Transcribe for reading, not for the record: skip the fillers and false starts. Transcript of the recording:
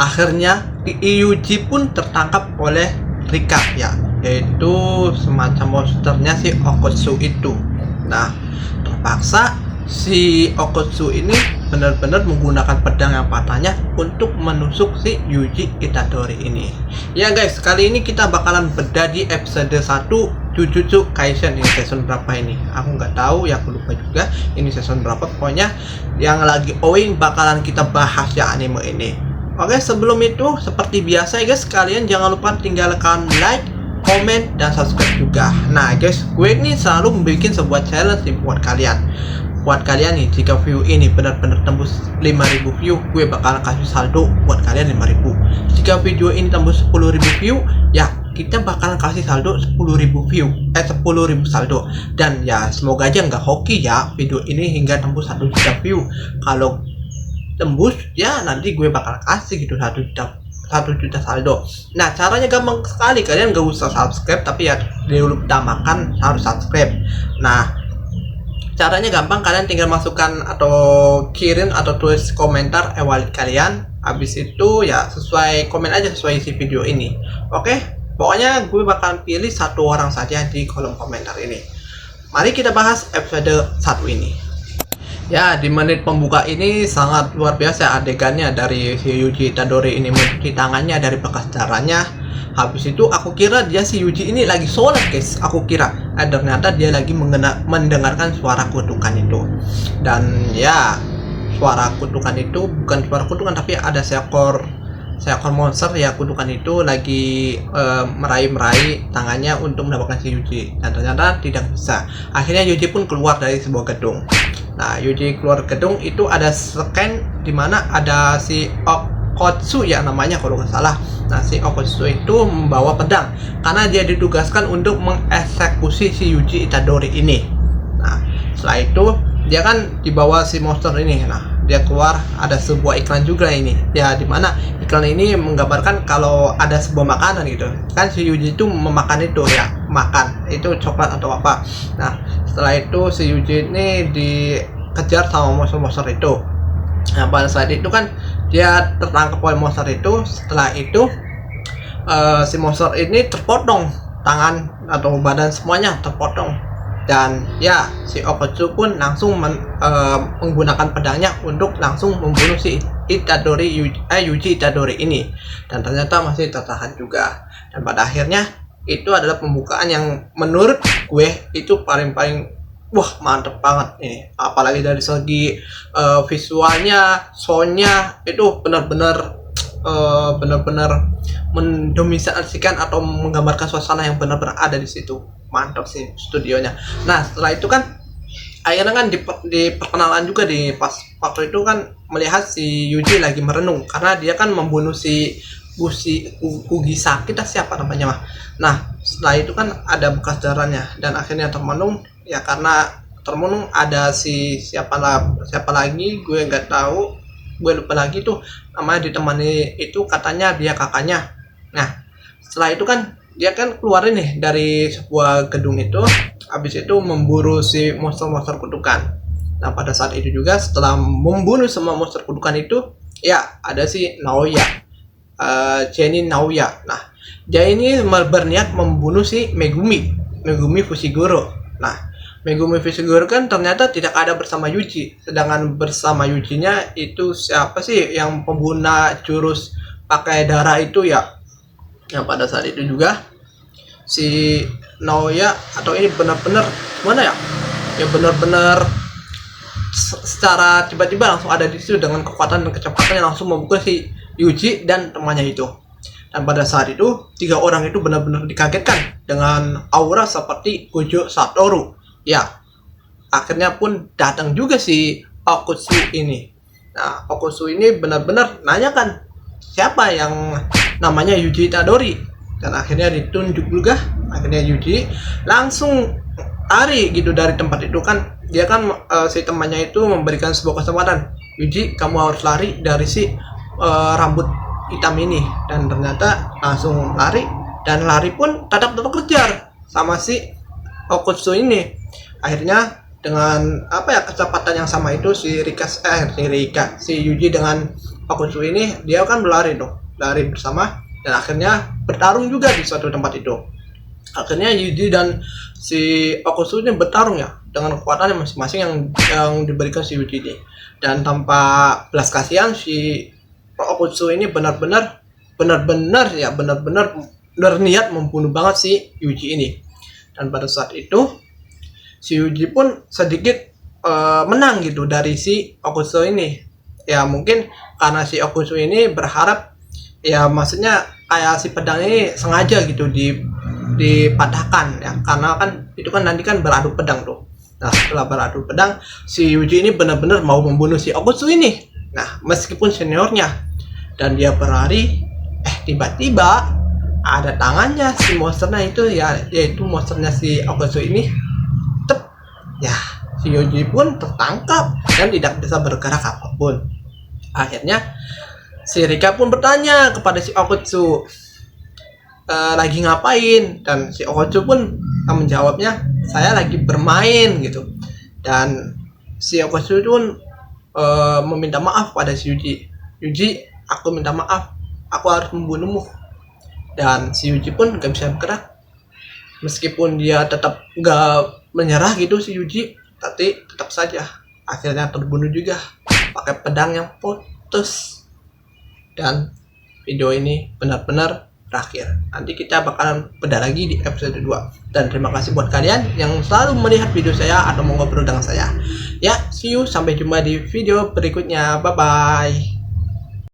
akhirnya Yuji pun tertangkap oleh Rika ya, yaitu semacam monsternya si Okotsu itu. Nah, terpaksa si Okotsu ini benar-benar menggunakan pedang yang patahnya untuk menusuk si Yuji Itadori ini. Ya guys, kali ini kita bakalan bedah di episode 1 Jujutsu Kaisen. Ini season berapa ini? Aku nggak tahu ya, aku lupa juga ini season berapa. Pokoknya yang lagi owing bakalan kita bahas ya anime ini. Oke, sebelum itu seperti biasa ya guys, kalian jangan lupa tinggalkan like, komen, dan subscribe juga. Nah guys, gue ini selalu membuat sebuah challenge buat kalian. Buat kalian nih, jika view ini benar-benar tembus 5000 view, gue bakal kasih saldo buat kalian 5000. Jika video ini tembus 10.000 view, ya kita bakalan kasih saldo 10.000 view, 10.000 saldo. Dan ya semoga aja nggak hoki ya video ini hingga tembus 1 juta view. Kalau tembus ya nanti gue bakal kasih gitu 1 juta saldo. Nah, caranya gampang sekali, kalian gak usah subscribe, tapi ya dulu utamakan harus subscribe. Nah, caranya gampang, kalian tinggal masukkan atau kirim atau tulis komentar wallet kalian. Habis itu ya sesuai komen aja sesuai isi video ini. Oke, pokoknya gue bakal pilih satu orang saja di kolom komentar ini. Mari kita bahas episode 1 ini. Ya, di menit pembuka ini sangat luar biasa adegannya, dari si Yuji Itadori ini mencuci tangannya dari bekas darahnya. Habis itu aku kira dia si Yuji ini lagi sholat guys, aku kira. Ternyata dia lagi mendengarkan suara kutukan itu. Dan ya, suara kutukan itu bukan suara kutukan, tapi ada seekor monster ya, kutukan itu lagi meraih tangannya untuk mendapatkan si Yuji. Dan ternyata tidak bisa. Akhirnya Yuji pun keluar dari sebuah gedung. Nah, Yuji keluar gedung itu ada scan di mana ada si Okotsu ya namanya kalau nggak salah. Nah, si Okotsu itu membawa pedang karena dia ditugaskan untuk mengeksekusi si Yuji Itadori ini. Nah, setelah itu dia kan dibawa si monster ini. Nah, dia keluar, ada sebuah iklan juga ini. Ya, dimana iklan ini menggambarkan kalau ada sebuah makanan gitu. Kan si Yuji itu memakan itu ya, makan itu coklat atau apa. Nah, setelah itu si Yuji ini dikejar sama monster-monster itu. Nah, pada saat itu kan dia tertangkap oleh monster itu. Setelah itu si monster ini terpotong tangan atau badan, semuanya terpotong. Dan ya si Okotsu pun langsung menggunakan pedangnya untuk langsung membunuh si Yuji Itadori ini. Dan ternyata masih tertahan juga. Dan pada akhirnya itu adalah pembukaan yang menurut gue itu paling wah mantep banget nih. Apalagi dari segi visualnya, soundnya itu benar-benar mendominasikan atau menggambarkan suasana yang benar-benar ada di situ. Mantap sih studionya. Nah, setelah itu kan akhirnya kan di perkenalan juga, di pas waktu itu kan melihat si Yuji lagi merenung karena dia kan membunuh si Kugisaki, kita siapa namanya mah. Nah, setelah itu kan ada bekas darahnya dan akhirnya termenung ya, karena termenung ada si siapa lagi gue nggak tahu, gue lupa lagi tuh namanya, ditemani itu katanya dia kakaknya. Nah, setelah itu kan dia kan keluarin nih dari sebuah gedung itu, habis itu memburu si monster-monster kutukan. Nah, pada saat itu juga setelah membunuh semua monster kutukan itu, ya ada si Naoya, Jenny Naoya. Nah, dia ini berniat membunuh si Megumi Fushiguro. Nah, Megumi Fushiguro kan ternyata tidak ada bersama Yuji. Sedangkan bersama Yujinya itu siapa sih, yang pengguna jurus pakai darah itu ya. Yang pada saat itu juga si Naoya atau ini benar-benar gimana ya? Ya benar-benar secara tiba-tiba langsung ada di situ dengan kekuatan dan kecepatannya, langsung memukul si Yuji dan temannya itu. Dan pada saat itu 3 orang itu benar-benar dikagetkan dengan aura seperti Gojo Satoru. Ya, akhirnya pun datang juga si Okotsu ini. Nah, Okotsu ini benar-benar nanyakan siapa yang namanya Yuji Itadori. Dan akhirnya ditunjuk juga. Akhirnya Yuji langsung lari gitu dari tempat itu kan. Dia kan si temannya itu memberikan sebuah kesempatan. Yuji, kamu harus lari dari si rambut hitam ini. Dan ternyata langsung lari. Dan lari pun tetap kejar sama si Okotsu ini. Akhirnya dengan kecepatan yang sama itu si Yuji dengan Okutsu ini dia kan berlari bersama, dan akhirnya bertarung juga di suatu tempat itu. Akhirnya Yuji dan si Okutsu ini bertarung ya dengan kekuatan masing-masing yang diberikan si Yuji ini. Dan tanpa belas kasihan si Okutsu ini benar-benar berniat membunuh banget si Yuji ini. Dan pada saat itu si Yuji pun sedikit menang gitu dari si Okutsu ini. Ya mungkin karena si Okutsu ini berharap, ya maksudnya kayak si pedang ini sengaja gitu dipatahkan ya, karena kan itu kan nanti kan beradu pedang tuh. Nah setelah beradu pedang, si Yuji ini benar-benar mau membunuh si Okutsu ini. Nah meskipun seniornya, dan dia berlari, tiba-tiba ada tangannya si monsternya itu ya, yaitu monsternya si Okutsu ini. Ya si Yuji pun tertangkap dan tidak bisa bergerak apapun. Akhirnya si Rika pun bertanya kepada si Okutsu, lagi ngapain? Dan si Okutsu pun menjawabnya, saya lagi bermain gitu. Dan si Okutsu pun meminta maaf pada si Yuji. Yuji, aku minta maaf, aku harus membunuhmu. Dan si Yuji pun gak bisa bergerak, meskipun dia tetap gak menyerah gitu si Yuji, tapi tetap saja akhirnya terbunuh juga pakai pedang yang putus. Dan video ini benar-benar berakhir. Nanti kita bakalan bedah lagi di episode 2. Dan terima kasih buat kalian yang selalu melihat video saya atau mau ngobrol dengan saya. Ya, see you, sampai jumpa di video berikutnya. Bye bye.